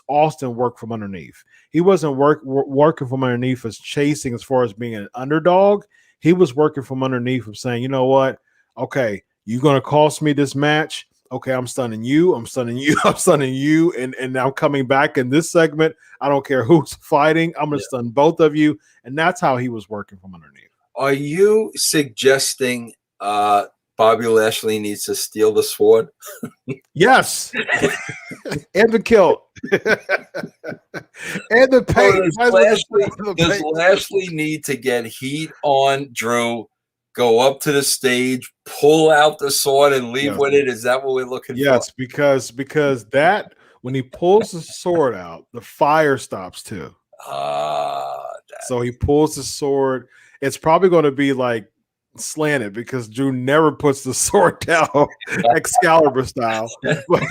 Austin worked from underneath. He wasn't working from underneath as chasing, as far as being an underdog. He was working from underneath of saying, you know what? okay, you're gonna cost me this match. Okay, I'm stunning you. I'm stunning you. I'm stunning you. And now coming back in this segment, I don't care who's fighting. I'm gonna stun both of you. And that's how he was working from underneath.
Are you suggesting Bobby Lashley needs to steal the sword?
Yes. And the kilt. And the paint.
Does Lashley need to get heat on Drew, go up to the stage, pull out the sword, and leave with it? Is that what we're looking for?
Yes, because that when he pulls the sword out, the fire stops too. So he pulls the sword. It's probably going to be like slanted because Drew never puts the sword down Excalibur style. But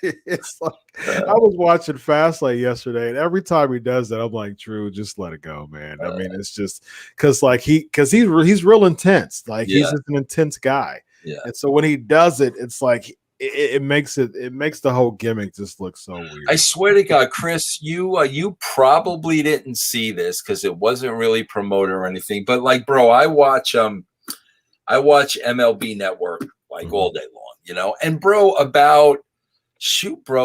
it's like I was watching Fastlane yesterday, and every time he does that, I'm like, Drew, just let it go, man. I mean, it's just because he's real intense. Like he's just an intense guy.
Yeah.
And so when he does it, it's like it makes the whole gimmick just look so weird.
I swear to God, Chris, you probably didn't see this because it wasn't really promoted or anything. But like, bro, I watch MLB Network like all day long, And bro,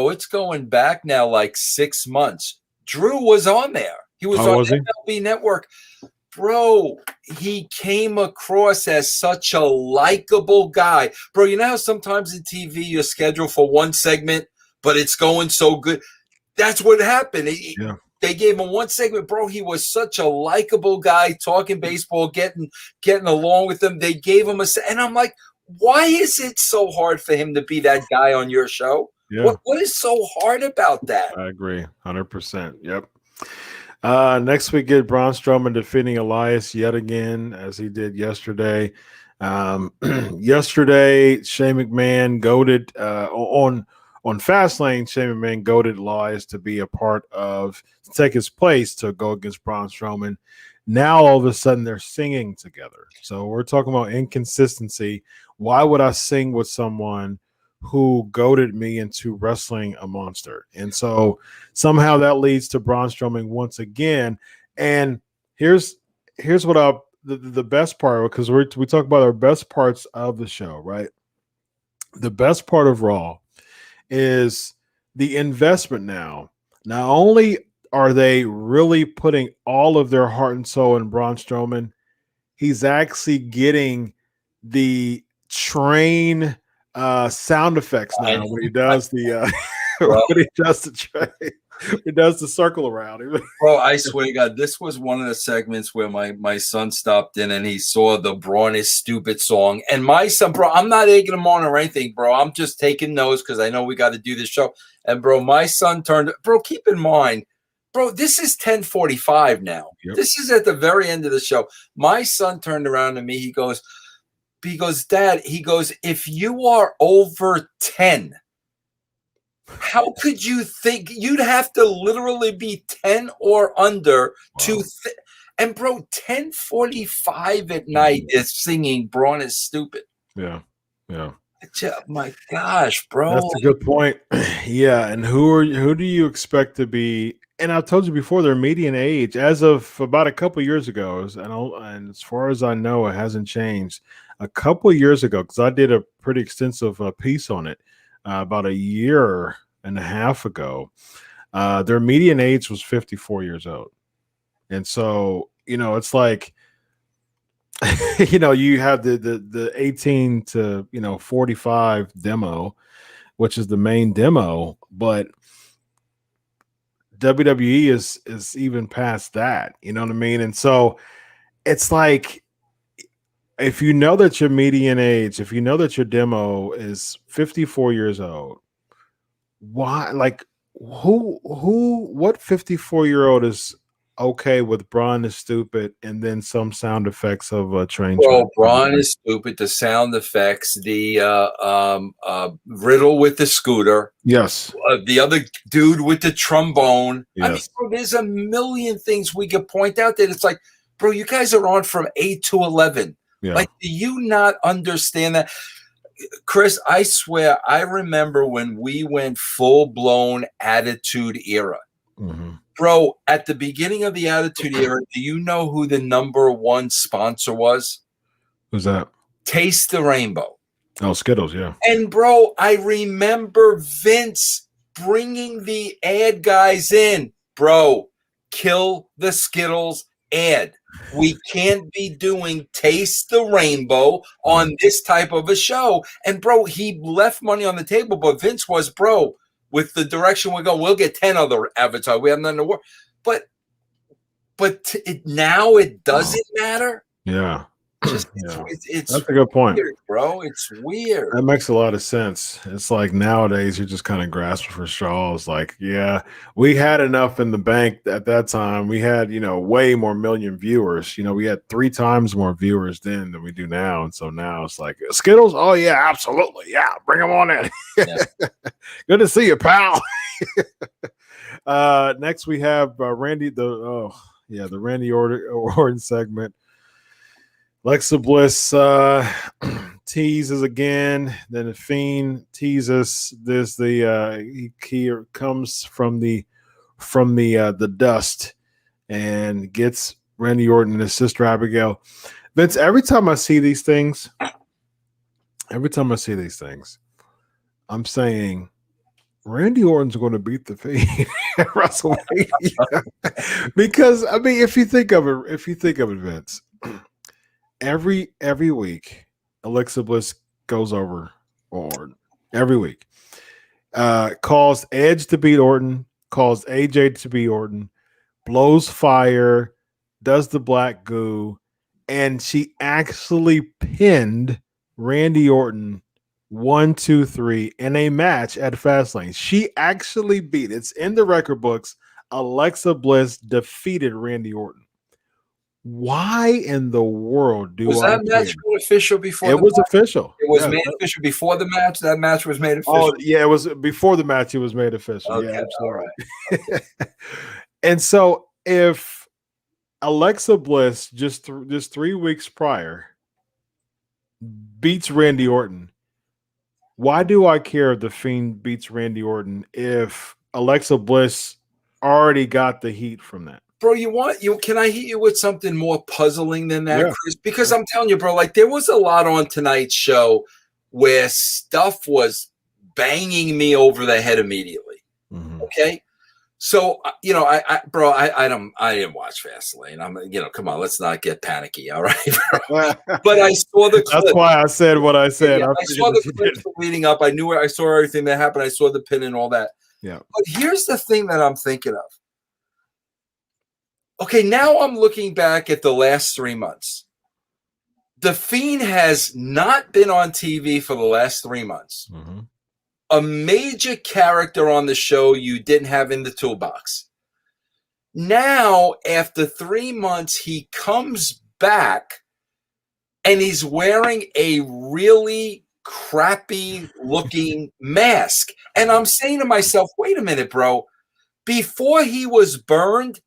it's going back now like 6 months. Drew was on there. He was on MLB Network. Bro, he came across as such a likable guy. Bro, you know how sometimes in TV you're scheduled for one segment, but it's going so good? That's what happened. They gave him one segment. Bro, he was such a likable guy, talking baseball, getting along with them. They gave him and I'm like, why is it so hard for him to be that guy on your show? Yeah. What is so hard about that?
I agree. 100%. Yep. Next we get Braun Strowman defeating Elias yet again, as he did yesterday. Yesterday, Shane McMahon goaded on Fastlane. Shane McMahon goaded Elias to be a part of, to take his place to go against Braun Strowman. Now all of a sudden they're singing together. So we're talking about inconsistency. Why would I sing with someone who goaded me into wrestling a monster? And so somehow that leads to Braun Strowman once again. And here's what the best part, because we talk about our best parts of the show, right? The best part of Raw is the investment now. Not only are they really putting all of their heart and soul in Braun Strowman, he's actually getting the train sound effects now when he does the he does the circle around.
Bro, I swear to God, this was one of the segments where my son stopped in and he saw the Braun is Stupid song. And my son, bro, I'm not egging him on or anything, bro. I'm just taking notes because I know we got to do this show. And bro, my son bro, keep in mind, bro, this is 10:45 now. Yep. This is at the very end of the show. My son turned around to me. He goes, Dad, if you are over 10, how could you think you'd have to literally be 10 or under to and bro, 10:45 at night is singing Braun is Stupid.
Yeah.
My gosh, bro.
That's a good point. Yeah, and who do you expect to be? And I've told you before, their median age, as of about a couple years ago, and as far as I know, it hasn't changed. A couple years ago, because I did a pretty extensive piece on it about a year and a half ago, their median age was 54 years old. And so, it's like, you have the 18 to 45 demo, which is the main demo, but WWE is even past that, you know what I mean? And so it's like, if you know that your median age, if you know that your demo is 54 years old, why, like, what 54-year-old is okay with Braun is Stupid and then some sound effects of a train?
Well, Braun is Stupid, the sound effects, the Riddle with the scooter.
Yes.
The other dude with the trombone.
Yes.
I mean, bro, there's a million things we could point out that it's like, bro, you guys are on from 8 to 11. Yeah. Like, do you not understand that? Chris, I swear, I remember when we went full-blown Attitude Era. Mm-hmm. Bro, at the beginning of the Attitude Era, do you know who the #1 sponsor was?
Who's that?
Taste the Rainbow.
Oh, Skittles, yeah.
And bro, I remember Vince bringing the ad guys in. Bro, kill the Skittles ad. We can't be doing Taste the Rainbow on this type of a show. And bro, he left money on the table, but Vince was, bro, with the direction we're going, we'll get 10 other avatars. We have nothing to work. But now it doesn't matter.
Yeah.
Just
Yeah.
it's
That's a good point,
weird, bro. It's weird.
That makes a lot of sense. It's like nowadays you're just kind of grasping for straws. Like, yeah, we had enough in the bank at that time. We had, way more million viewers. We had 3 times more viewers then than we do now. And so now it's like Skittles. Oh yeah, absolutely. Yeah. Bring them on in. Yeah. Good to see you, pal. Next we have Randy, the Randy Orton segment. Alexa Bliss teases again. Then the Fiend teases. There's he comes from the dust and gets Randy Orton and his sister Abigail. Vince, every time I see these things, I'm saying Randy Orton's going to beat the Fiend at WrestleMania. Because if you think of it, Vince. Every week, Alexa Bliss goes over Orton. Every week. Calls Edge to beat Orton, calls AJ to beat Orton, blows fire, does the black goo, and she actually pinned Randy Orton 1, 2, 3 in a match at Fastlane. She actually beat, it's in the record books, Alexa Bliss defeated Randy Orton. Why in the world
was that match official before?
It was official.
It was made official before the match. That match was made official.
Oh yeah, it was before the match. It was made official.
Okay,
yeah, absolutely.
All right. Okay.
And so, if Alexa Bliss just 3 weeks prior beats Randy Orton, why do I care if the Fiend beats Randy Orton if Alexa Bliss already got the heat from that?
Bro, can I hit you with something more puzzling than that, Chris? Because I'm telling you, bro, like there was a lot on tonight's show where stuff was banging me over the head immediately. Mm-hmm. Okay. So, I didn't watch Fastlane. Come on, let's not get panicky. All right. But I saw the clip.
That's why I said what I said.
Yeah, I saw the clips leading up. I saw everything that happened. I saw the pin and all that.
Yeah.
But here's the thing that I'm thinking of. Okay, now I'm looking back at the last 3 months. The Fiend has not been on TV for the last 3 months. Mm-hmm. A major character on the show you didn't have in the toolbox. Now, after 3 months, he comes back and he's wearing a really crappy looking mask. And I'm saying to myself, wait a minute, bro. Before he was burned,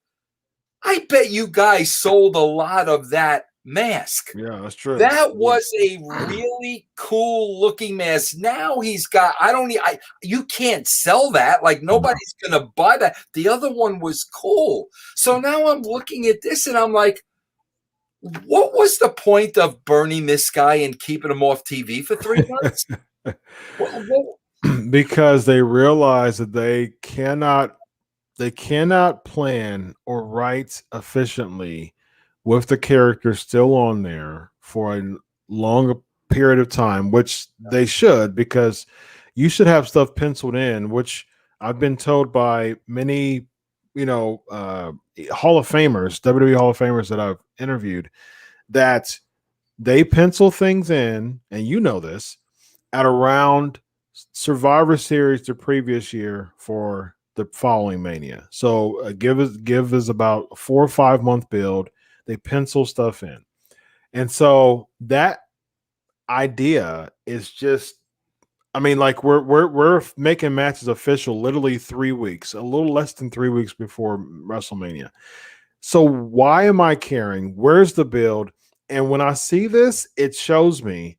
I bet you guys sold a lot of that mask.
Yeah, that's true.
That was a really cool looking mask. Now he's got, you can't sell that. Like nobody's going to buy that. The other one was cool. So now I'm looking at this and I'm like, what was the point of burning this guy and keeping him off TV for 3 months?
Because they realize that they cannot plan or write efficiently with the character still on there for a long period of time, which they should, because you should have stuff penciled in, which I've been told by many, Hall of Famers, WWE Hall of Famers that I've interviewed, that they pencil things in, and this, at around Survivor Series the previous year for the following Mania. So give us about a 4 or 5 month build. They pencil stuff in. And so that idea is just, we're making matches official literally 3 weeks, a little less than 3 weeks before WrestleMania. So why am I caring? Where's the build? And when I see this, it shows me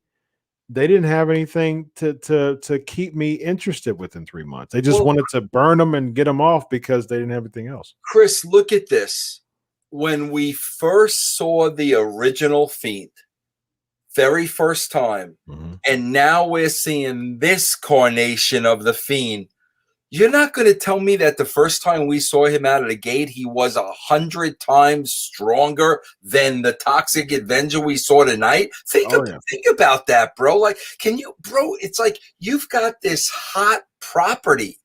they didn't have anything to keep me interested within 3 months. They just wanted to burn them and get them off because they didn't have anything else.
Chris, look at this. When we first saw the original Fiend, very first time, and now we're seeing this carnation of the Fiend. You're not going to tell me that the first time we saw him out of the gate, he was 100 times stronger than the Toxic Avenger we saw tonight? Think about that, bro. Like, it's like you've got this hot property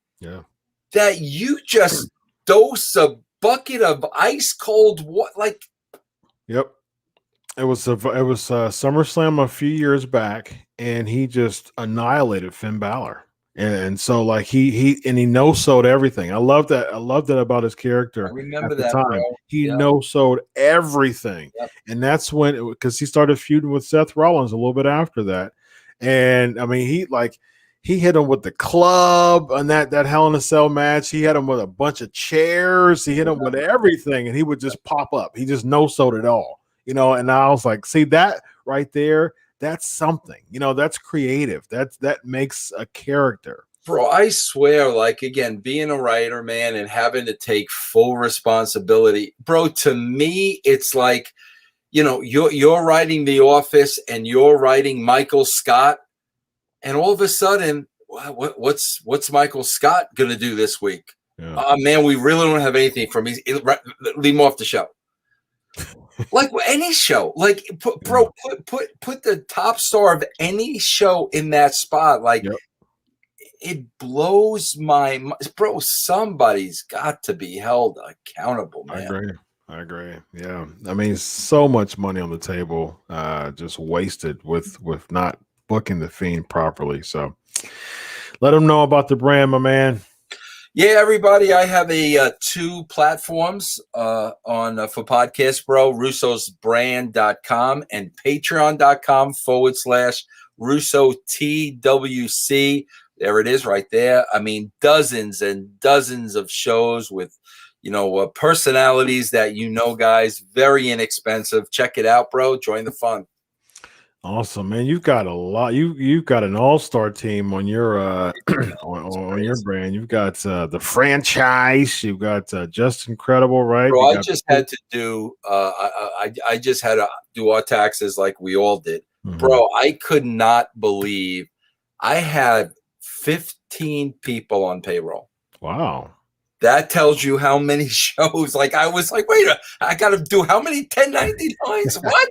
that you just dose a bucket of ice cold water. Like,
it was SummerSlam a few years back, and he just annihilated Finn Balor. And so, like, he no-sold everything. I love that about his character.
I remember
at the
that
time.
Bro.
He no-sold everything, and that's when, because he started feuding with Seth Rollins a little bit after that. And I mean, he hit him with the club on that Hell in a Cell match. He hit him with a bunch of chairs. He hit him with everything, and he would just pop up. He just no-sold it all, you know. And I was like, see that right there. That's something, you know, that's creative. That makes a character.
Bro, I swear, like, again, being a writer, man, and having to take full responsibility, bro, to me, it's like, you know, you're writing The Office and you're writing Michael Scott, and all of a sudden, what's Michael Scott going to do this week? Man, we really don't have anything from him. Leave him off the show. Like any show, like put the top star of any show in that spot. Like it blows my mind, bro. Somebody's got to be held accountable, man.
I agree. Yeah, I mean, so much money on the table, just wasted with not booking the Fiend properly. So let them know about the brand, my man.
Yeah, everybody, I have two platforms for Podcast Bro, russosbrand.com and patreon.com/Russo TWC. There it is right there. I mean, dozens and dozens of shows with, you know, personalities that you know, guys, very inexpensive. Check it out, bro. Join the fun.
Awesome, man. You've got a lot. You've got an all-star team on your on your brand. You've got the franchise. You've got just incredible, right?
Bro, I just had to do I just had to do our taxes like we all did. Bro, I could not believe I had 15 people on payroll.
Wow.
That tells you how many shows. Like, I was like, wait, I got to do how many 1099s? What?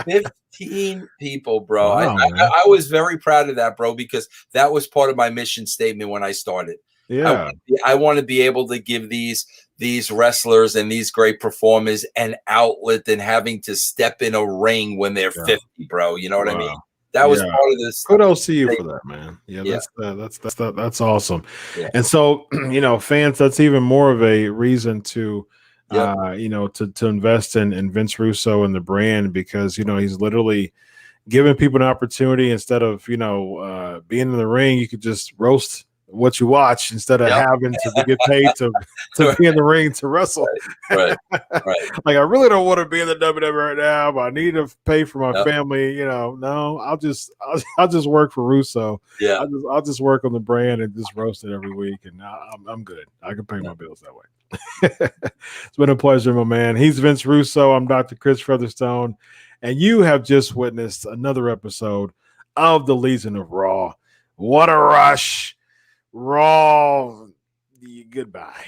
15 people, bro. Wow, I was very proud of that, bro, because that was part of my mission statement when I started.
Yeah.
I want to be able to give these wrestlers and these great performers an outlet than having to step in a ring when they're 50, bro. You know what I mean? That was part of this.
Kudos to you for that, man. That's awesome. Yeah. And so, you know, fans, that's even more of a reason to, you know, to invest in Vince Russo and the brand, because, you know, he's literally giving people an opportunity. Instead of, you know, being in the ring, you could just roast what you watch instead of having to get paid to be in the ring to wrestle.
Right.
Like, I really don't want to be in the WWE right now, but I need to pay for my family. You know, no, I'll just work for Russo.
Yeah,
I'll just work on the brand and just roast it every week, and I'm good. I can pay my bills that way. It's been a pleasure, my man. He's Vince Russo. I'm Dr. Chris Featherstone, and you have just witnessed another episode of the Legion of Raw. What a rush! Raw. Goodbye.